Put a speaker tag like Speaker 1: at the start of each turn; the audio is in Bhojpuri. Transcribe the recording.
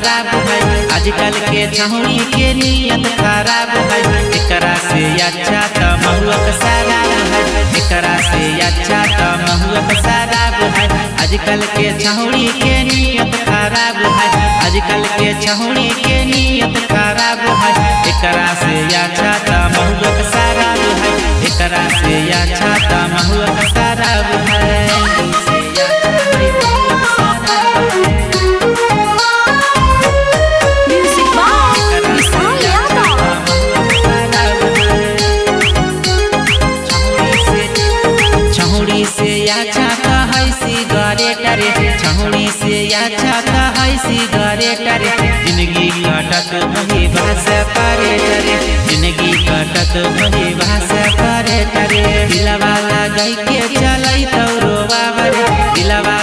Speaker 1: खराब है। आजकल के छौड़ी के नियत खराब है। एकरा से अच्छा तो महुआ शराब है। एकरा से अच्छा तो महुआ शराब है। आजकल के छौड़ी के नियत खराब है। आजकल के छौड़ी के नियत खराब है। एकरा से अच्छा तो महुआ शराब है। एकरा से अच्छा तो महुआ शराब है। छौड़ी से अच्छा तो है सिगरेट रे। छौड़ी से अच्छा तो है सिगरेट रे। जिंदगी कटत वही भाषा करे रे। जिंदगी कटत वही भाषा करे रे। दिलवा लगाई के चलै तो रोवा रे। दिलवा